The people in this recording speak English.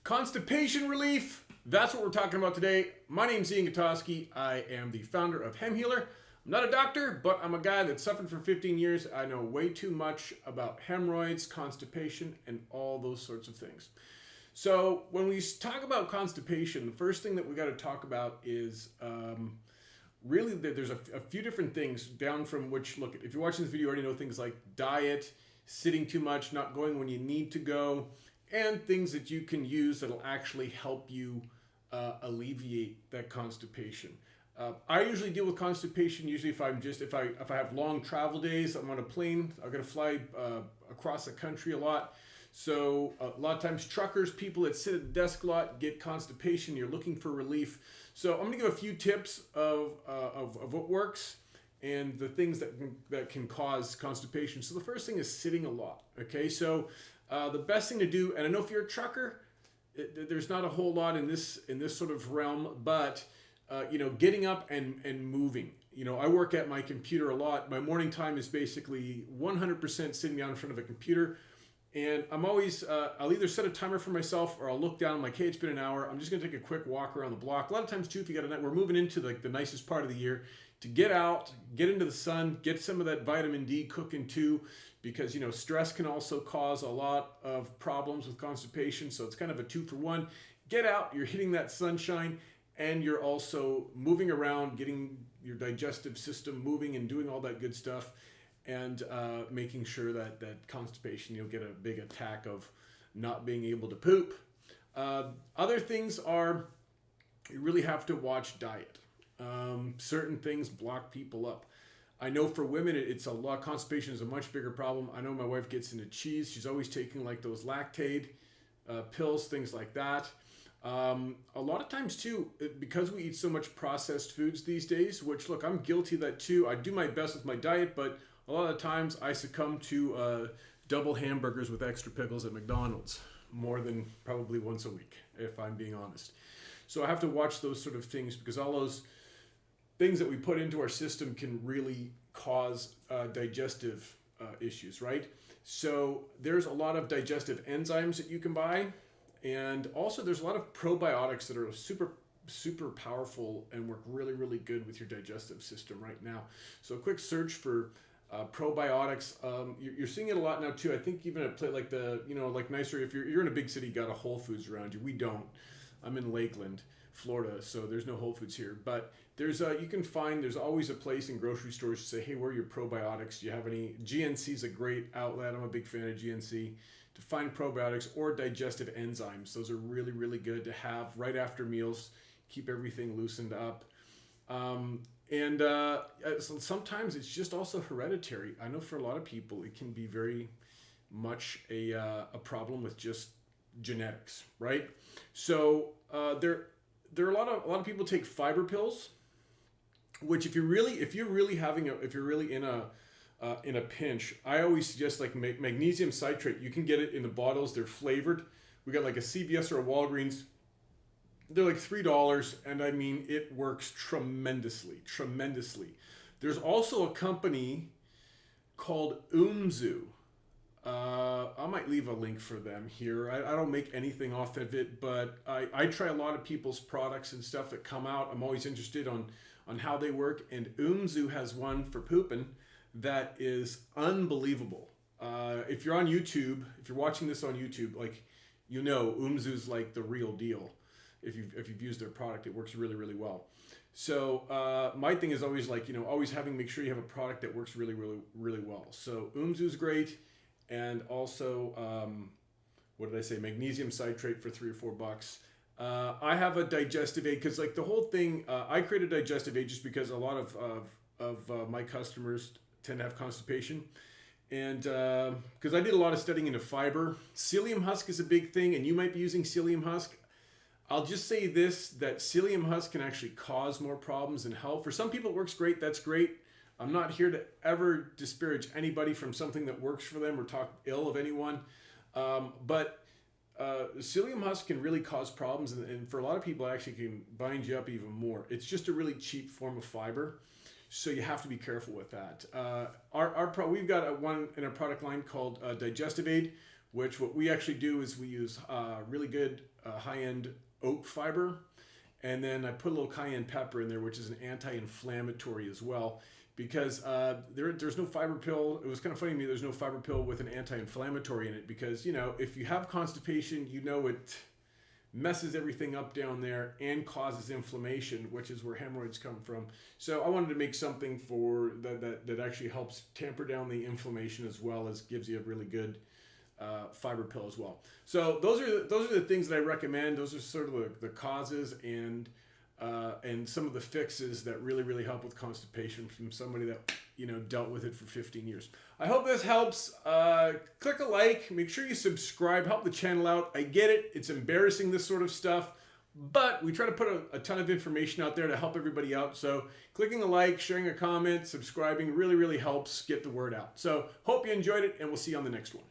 Constipation relief, that's what we're talking about today. My name's Ian Gutowski. I am the founder of Hem Healer. I'm not a doctor, but I'm a guy that suffered for 15 years. I know way too much about hemorrhoids, constipation, and all those sorts of things. So when we talk about constipation, the first thing that we got to talk about is really that there's a few different things down from which, look, if you're watching this video, you already know things like diet, sitting too much, not going when you need to go, and things that you can use that'll actually help you alleviate that constipation. I usually deal with constipation usually if I have long travel days. I'm on a plane. I've got to fly across the country a lot. So a lot of times truckers, people that sit at the desk a lot, get constipation. You're looking for relief. So I'm going to give a few tips of what works and the things that can cause constipation. So the first thing is sitting a lot. Okay, so the best thing to do, and I know if you're a trucker, there's not a whole lot in this sort of realm, but getting up and moving. I work at my computer a lot. My morning time is basically 100% sitting down in front of a computer. And I'm always, I'll either set a timer for myself or I'll look down. I'm like, hey, it's been an hour. I'm just going to take a quick walk around the block. A lot of times too, if you got a night, we're moving into like the nicest part of the year to get out, get into the sun, get some of that vitamin D cooking too, because, stress can also cause a lot of problems with constipation. So it's kind of a 2-for-1. Get out, you're hitting that sunshine, and you're also moving around, getting your digestive system moving and doing all that good stuff, and making sure that constipation, you'll get a big attack of not being able to poop. Other things are, you really have to watch diet. Certain things block people up. I know for women, it's a lot. Constipation is a much bigger problem. I know my wife gets into cheese. She's always taking like those lactate pills, things like that. A lot of times too, because we eat so much processed foods these days, which look, I'm guilty of that too. I do my best with my diet, but a lot of times I succumb to double hamburgers with extra pickles at McDonald's more than probably once a week, if I'm being honest. So I have to watch those sort of things because all those things that we put into our system can really cause digestive issues, right? So there's a lot of digestive enzymes that you can buy. And also there's a lot of probiotics that are super, super powerful and work really, really good with your digestive system right now. So a quick search for probiotics. You're seeing it a lot now too. I think even a place like like nicer, if you're in a big city, you got a Whole Foods around you. We don't. I'm in Lakeland, Florida, so there's no Whole Foods here. But there's there's always a place in grocery stores to say, hey, where are your probiotics? Do you have any? GNC is a great outlet. I'm a big fan of GNC. To find probiotics or digestive enzymes. Those are really, really good to have right after meals, keep everything loosened up. So sometimes it's just also hereditary. I know for a lot of people, it can be very much a problem with just genetics, right? So there are a lot of people take fiber pills, which if you're really in a pinch, I always suggest like magnesium citrate. You can get it in the bottles. They're flavored. We got like a CVS or a Walgreens. They're like $3, and I mean, it works tremendously. There's also a company called Umzu. I might leave a link for them here. I don't make anything off of it, but I try a lot of people's products and stuff that come out. I'm always interested on how they work, and Umzu has one for pooping that is unbelievable. If you're on YouTube, if you're watching this on YouTube, like, Umzu's like the real deal. If you've used their product, it works really, really well. So my thing is always like, always make sure you have a product that works really, really, really well. So Umzu's great. And also, magnesium citrate for $3 or $4. I have a digestive aid because like the whole thing, I created a digestive aid just because a lot of my customers tend to have constipation. And because I did a lot of studying into fiber. Psyllium husk is a big thing, and you might be using psyllium husk. I'll just say this, that psyllium husk can actually cause more problems than help. For some people it works great, that's great. I'm not here to ever disparage anybody from something that works for them or talk ill of anyone. But psyllium husk can really cause problems, and for a lot of people it actually can bind you up even more. It's just a really cheap form of fiber. So you have to be careful with that. We've got one in our product line called Digestive Aid, which what we actually do is we use really good high-end oat fiber. And then I put a little cayenne pepper in there, which is an anti-inflammatory as well. Because there's no fiber pill. It was kind of funny to me, there's no fiber pill with an anti-inflammatory in it. Because, you know, if you have constipation, you know it messes everything up down there and causes inflammation, which is where hemorrhoids come from. So I wanted to make something for that actually helps tamper down the inflammation as well as gives you a really good fiber pill as well. So those are the things that I recommend. Those are sort of the causes and some of the fixes that really help with constipation from somebody that, you know, dealt with it for 15 years. I hope this helps. Click a like, make sure you subscribe, help the channel out. I get it, it's embarrassing, this sort of stuff, but we try to put a ton of information out there to help everybody out. So clicking a like, sharing a comment, subscribing really helps get the word out. So hope you enjoyed it, and we'll see you on the next one.